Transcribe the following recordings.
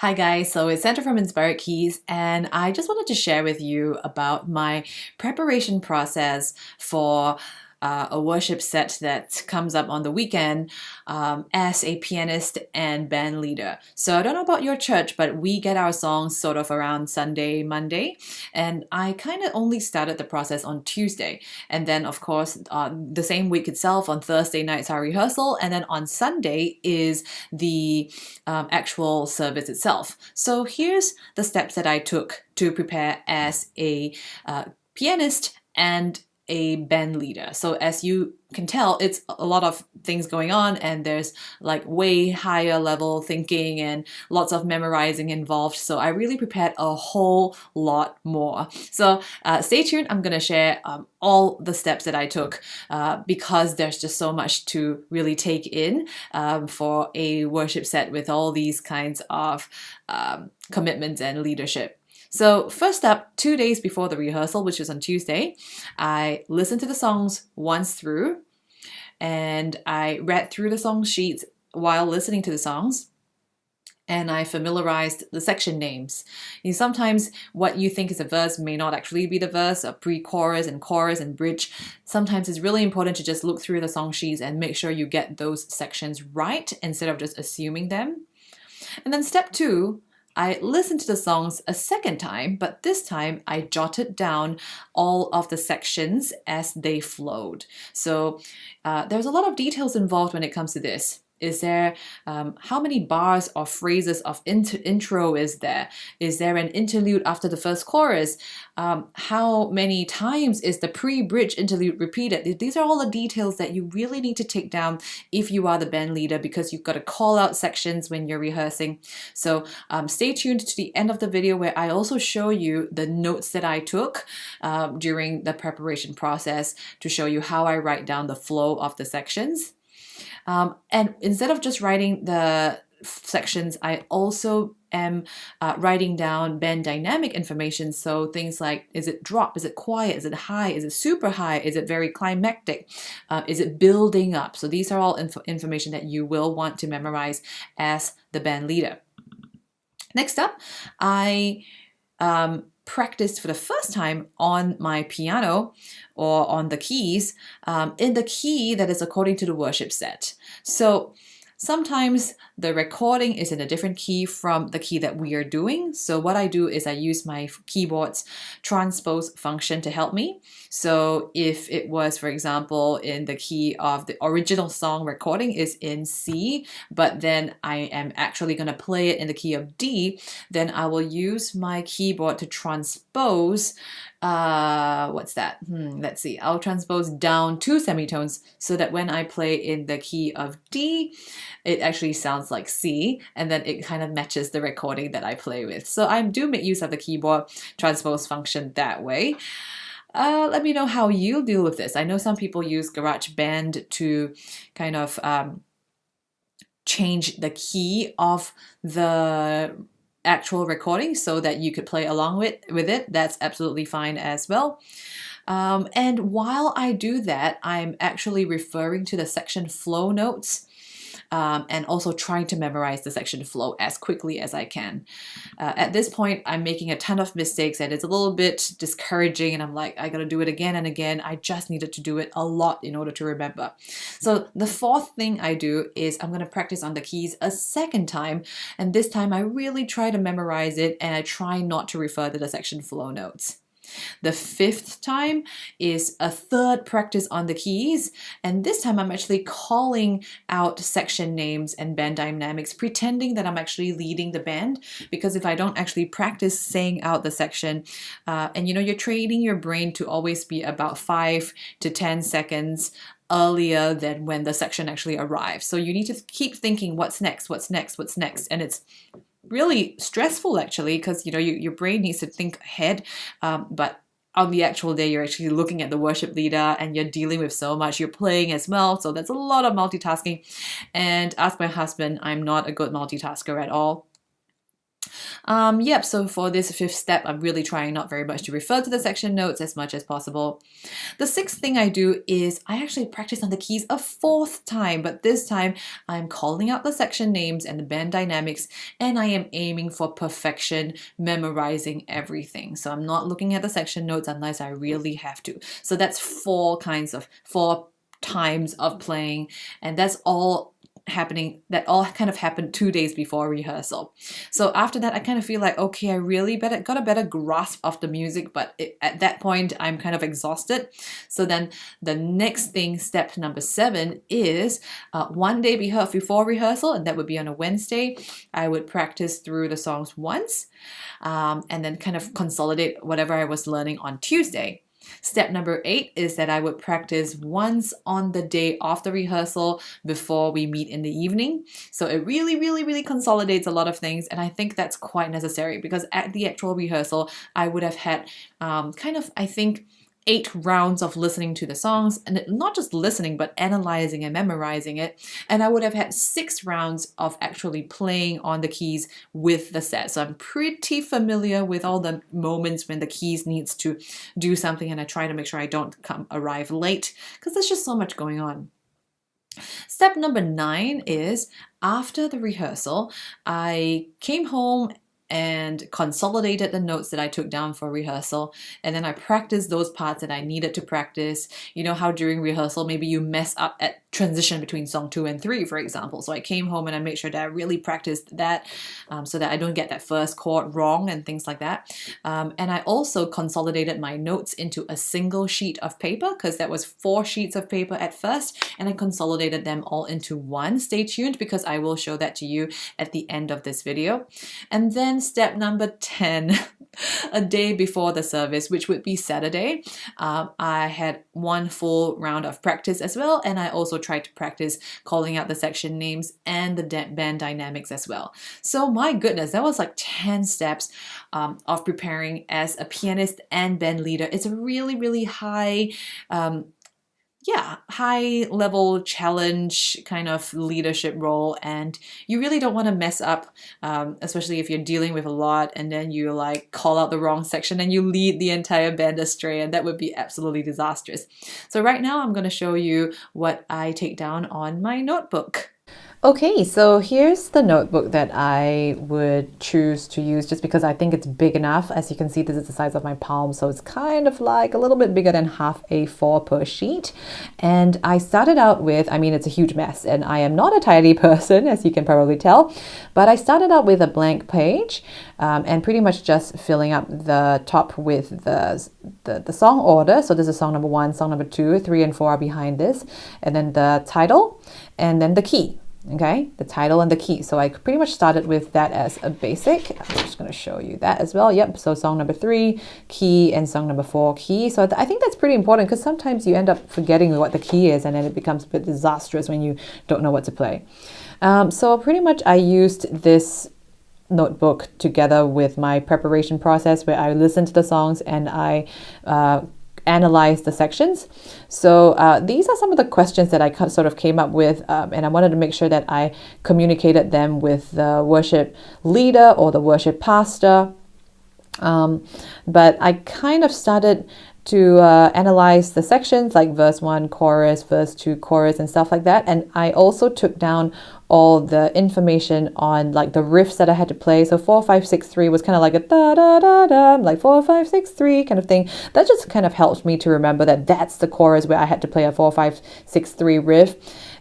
Hi guys, so it's Sandra from Inspired Keys, and I just wanted to share with you about my preparation process for a worship set that comes up on the weekend as a pianist and band leader. So I don't know about your church, but we get our songs sort of around Sunday, Monday, and I kind of only started the process on Tuesday. And then, of course, the same week itself, on Thursday night's our rehearsal, and then on Sunday is the actual service itself. So here's the steps that I took to prepare as a pianist and a band leader. So as you can tell, it's a lot of things going on, and there's like way higher level thinking and lots of memorizing involved. So I really prepared a whole lot more. So stay tuned. I'm going to share all the steps that I took because there's just so much to really take in for a worship set with all these kinds of commitments and leadership. So first up, 2 days before the rehearsal, which was on Tuesday, I listened to the songs once through, and I read through the song sheets while listening to the songs, and I familiarized the section names. Sometimes what you think is a verse may not actually be the verse, a pre-chorus and chorus and bridge. Sometimes it's really important to just look through the song sheets and make sure you get those sections right instead of just assuming them. And then step 2, I listened to the songs a second time, but this time I jotted down all of the sections as they flowed. So there's a lot of details involved when it comes to this. Is there, how many bars or phrases of intro is there? Is there an interlude after the first chorus? How many times is the pre-bridge interlude repeated? These are all the details that you really need to take down if you are the band leader, because you've got to call out sections when you're rehearsing. So stay tuned to the end of the video where I also show you the notes that I took during the preparation process to show you how I write down the flow of the sections. And instead of just writing the sections, I also am writing down band dynamic information. So things like, is it drop? Is it quiet? Is it high? Is it super high? Is it very climactic? Is it building up? So these are all information that you will want to memorize as the band leader. Next up, I practiced for the first time on my piano or on the keys in the key that is according to the worship set. So sometimes the recording is in a different key from the key that we are doing. So what I do is I use my keyboard's transpose function to help me. So if it was, for example, in the key of the original song recording is in C, but then I am actually going to play it in the key of D, then I will use my keyboard to transpose what's that? Let's see. I'll transpose down 2 semitones so that when I play in the key of D, it actually sounds like C, and then it kind of matches the recording that I play with. So I do make use of the keyboard transpose function that way. Let me know how you deal with this. I know some people use GarageBand to kind of change the key of the actual recording so that you could play along with it. That's absolutely fine as well. And while I do that, I'm actually referring to the section flow notes and also trying to memorize the section flow as quickly as I can. At this point, I'm making a ton of mistakes and it's a little bit discouraging, and I'm like, I gotta do it again and again. I just needed to do it a lot in order to remember. So the fourth thing I do is I'm gonna practice on the keys a second time, and this time I really try to memorize it and I try not to refer to the section flow notes. The fifth time is a third practice on the keys, and this time I'm actually calling out section names and band dynamics, pretending that I'm actually leading the band, because if I don't actually practice saying out the section, and you're training your brain to always be about 5 to 10 seconds earlier than when the section actually arrives. So you need to keep thinking, what's next, what's next, what's next, and it's really stressful actually, because your brain needs to think ahead, but on the actual day you're actually looking at the worship leader and you're dealing with so much, you're playing as well, so that's a lot of multitasking. And ask my husband, I'm not a good multitasker at all. Yep, so for this fifth step, I'm really trying not very much to refer to the section notes as much as possible. The sixth thing I do is I actually practice on the keys a fourth time, but this time I'm calling out the section names and the band dynamics, and I am aiming for perfection, memorizing everything. So I'm not looking at the section notes unless I really have to. So that's four times of playing, and that's all kind of happened 2 days before rehearsal. So after that, I kind of feel like, okay, I really got a better grasp of the music, but at that point, I'm kind of exhausted. So then the next thing, step number 7, is 1 day before rehearsal, and that would be on a Wednesday. I would practice through the songs once, and then kind of consolidate whatever I was learning on Tuesday. Step number 8 is that I would practice once on the day of the rehearsal before we meet in the evening. So it really consolidates a lot of things, and I think that's quite necessary because at the actual rehearsal, I would have had I think 8 rounds of listening to the songs, and not just listening, but analyzing and memorizing it. And I would have had 6 rounds of actually playing on the keys with the set. So I'm pretty familiar with all the moments when the keys needs to do something, and I try to make sure I don't arrive late because there's just so much going on. Step number 9 is after the rehearsal, I came home and consolidated the notes that I took down for rehearsal, and then I practiced those parts that I needed to practice. You know how during rehearsal maybe you mess up at transition between song 2 and 3, for example. So I came home and I made sure that I really practiced that so that I don't get that first chord wrong and things like that. And I also consolidated my notes into a single sheet of paper because that was 4 sheets of paper at first, and I consolidated them all into one. Stay tuned because I will show that to you at the end of this video. And then step number 10, a day before the service, which would be Saturday, I had 1 full round of practice as well, and I also tried to practice calling out the section names and the band dynamics as well. So my goodness, that was like 10 steps of preparing as a pianist and band leader. It's a really high high level challenge kind of leadership role, and you really don't want to mess up, especially if you're dealing with a lot and then you like call out the wrong section and you lead the entire band astray, and that would be absolutely disastrous. So right now I'm going to show you what I take down on my notebook. Okay, so here's the notebook that I would choose to use just because I think it's big enough. As you can see, this is the size of my palm, so it's kind of like a little bit bigger than half A4 per sheet. And I started out with, it's a huge mess, and I am not a tidy person, as you can probably tell, but I started out with a blank page and pretty much just filling up the top with the song order. So this is song number 1, song number 2, 3 and 4 are behind this, and then the title, and then the key. Okay, the title and the key. So I pretty much started with that as a basic. I'm just going to show you that as well. Yep, so song number 3, key, and song number 4, key. So I think that's pretty important because sometimes you end up forgetting what the key is, and then it becomes a bit disastrous when you don't know what to play. So pretty much I used this notebook together with my preparation process where I listened to the songs and I analyze the sections. So these are some of the questions that I sort of came up with, and I wanted to make sure that I communicated them with the worship leader or the worship pastor. But I kind of started to analyze the sections like verse 1, chorus, verse 2, chorus, and stuff like that. And I also took down all the information on like the riffs that I had to play. So 4, 5, 6, 3 was kind of like a da da da da, like 4, 5, 6, 3 kind of thing. That just kind of helped me to remember that that's the chorus where I had to play a 4, 5, 6, 3 riff.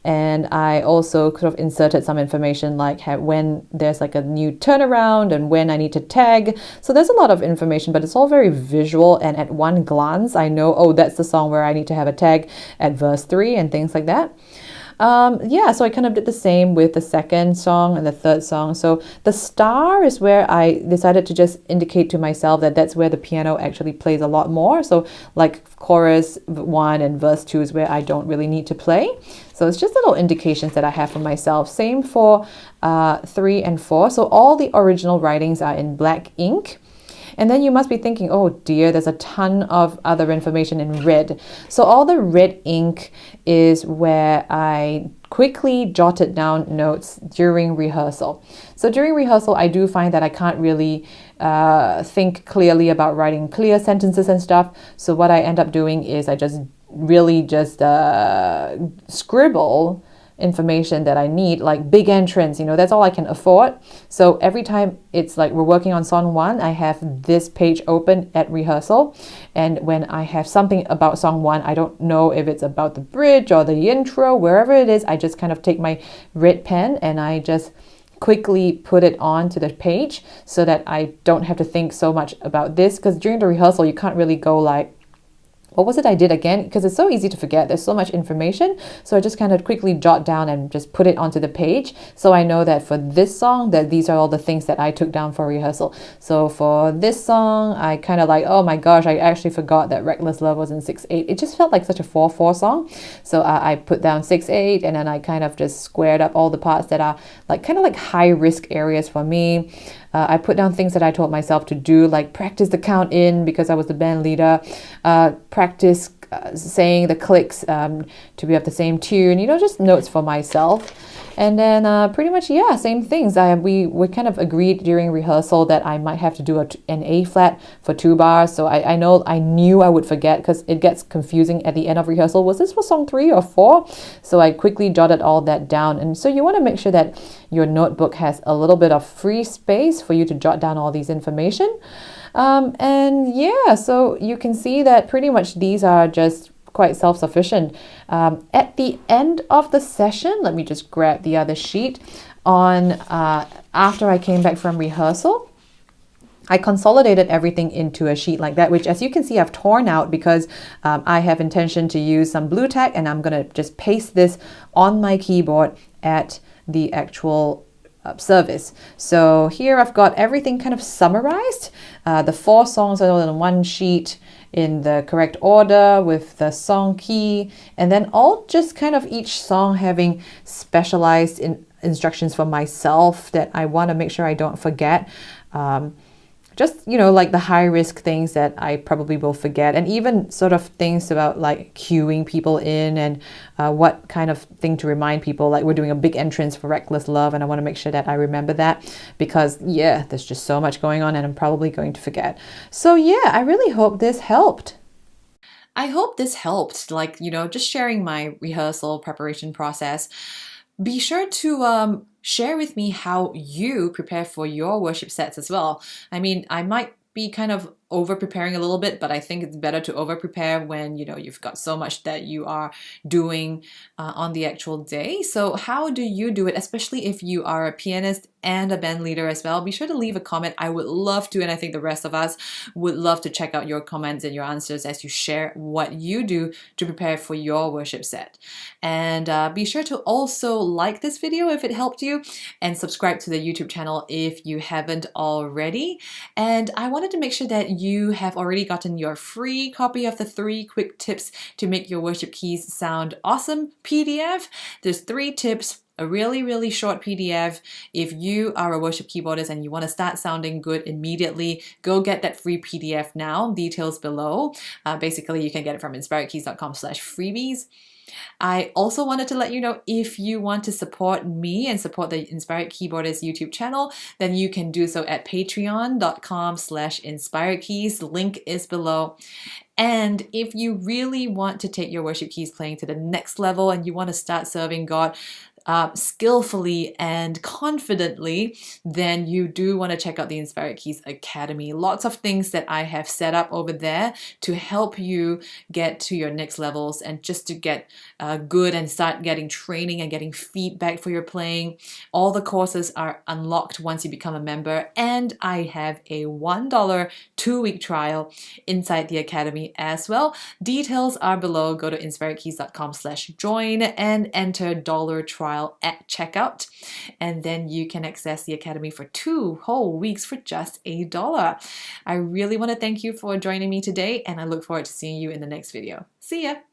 And I also sort of inserted some information like when there's like a new turnaround and when I need to tag. So there's a lot of information, but it's all very visual. And at one glance, I know, oh, that's the song where I need to have a tag at verse 3 and things like that. So I kind of did the same with the second song and the third song. So the star is where I decided to just indicate to myself that that's where the piano actually plays a lot more. So like chorus 1 and verse 2 is where I don't really need to play. So it's just little indications that I have for myself. Same for 3 and 4. So all the original writings are in black ink. And then you must be thinking, oh dear, there's a ton of other information in red. So all the red ink is where I quickly jotted down notes during rehearsal. So during rehearsal, I do find that I can't really think clearly about writing clear sentences and stuff. So what I end up doing is I just really just scribble information that I need, like big entrance, that's all I can afford. So every time it's like we're working on song 1, I have this page open at rehearsal. And when I have something about song 1, I don't know if it's about the bridge or the intro, wherever it is, I just kind of take my red pen and I just quickly put it onto the page so that I don't have to think so much about this. Because during the rehearsal, you can't really go like, what was it I did again? Because it's so easy to forget. There's so much information. So I just kind of quickly jot down and just put it onto the page. So I know that for this song, that these are all the things that I took down for rehearsal. So for this song, I kind of like, oh my gosh, I actually forgot that Reckless Love was in 6/8. It just felt like such a 4/4 song. So I put down 6/8 and then I kind of just squared up all the parts that are like kind of like high risk areas for me. I put down things that I told myself to do, like practice the count in because I was the band leader, practice saying the clicks to be of the same tune, just notes for myself. And then pretty much, yeah, same things. We kind of agreed during rehearsal that I might have to do an A flat for 2 bars. So I knew I would forget because it gets confusing at the end of rehearsal. Was this for song 3 or 4? So I quickly jotted all that down. And so you want to make sure that your notebook has a little bit of free space for you to jot down all these information. And yeah, so you can see that pretty much these are just quite self-sufficient. At the end of the session, let me just grab the other sheet. After I came back from rehearsal, I consolidated everything into a sheet like that, which as you can see, I've torn out because I have intention to use some blue tack and I'm going to just paste this on my keyboard at the actual service. So here I've got everything kind of summarized. The 4 songs are on one sheet in the correct order with the song key, and then all just kind of each song having specialized instructions for myself that I want to make sure I don't forget. Just, like the high risk things that I probably will forget, and even sort of things about like cueing people in and what kind of thing to remind people, like we're doing a big entrance for Reckless Love and I want to make sure that I remember that because yeah, there's just so much going on and I'm probably going to forget. So yeah, I really hope this helped. I hope this helped, like, just sharing my rehearsal preparation process. Be sure to share with me how you prepare for your worship sets as well. I mean, I might be kind of over preparing a little bit, but I think it's better to over prepare when you've got so much that you are doing on the actual day. So how do you do it, especially if you are a pianist and a band leader as well? Be sure to leave a comment. I would love to, and I think the rest of us would love to check out your comments and your answers as you share what you do to prepare for your worship set. And be sure to also like this video if it helped you and subscribe to the YouTube channel if you haven't already. And I wanted to make sure that you have already gotten your free copy of the 3 quick tips to make your worship keys sound awesome PDF. There's 3 tips, a really, really short PDF. If you are a worship keyboardist and you want to start sounding good immediately, go get that free PDF now. Details below. Basically, you can get it from inspiredkeys.com/freebies. I also wanted to let you know, if you want to support me and support the Inspired Keyboardist YouTube channel, then you can do so at patreon.com/inspiredkeys. Link is below. And if you really want to take your worship keys playing to the next level and you want to start serving God skillfully and confidently, then you do want to check out the Inspired Keys Academy. Lots of things that I have set up over there to help you get to your next levels and just to get good and start getting training and getting feedback for your playing. All the courses are unlocked once you become a member, and I have a $1 2-week trial inside the Academy as well. Details are below. Go to inspiredkeys.com/join and enter $trial at checkout, and then you can access the Academy for 2 whole weeks for just $1. I really want to thank you for joining me today, and I look forward to seeing you in the next video. See ya!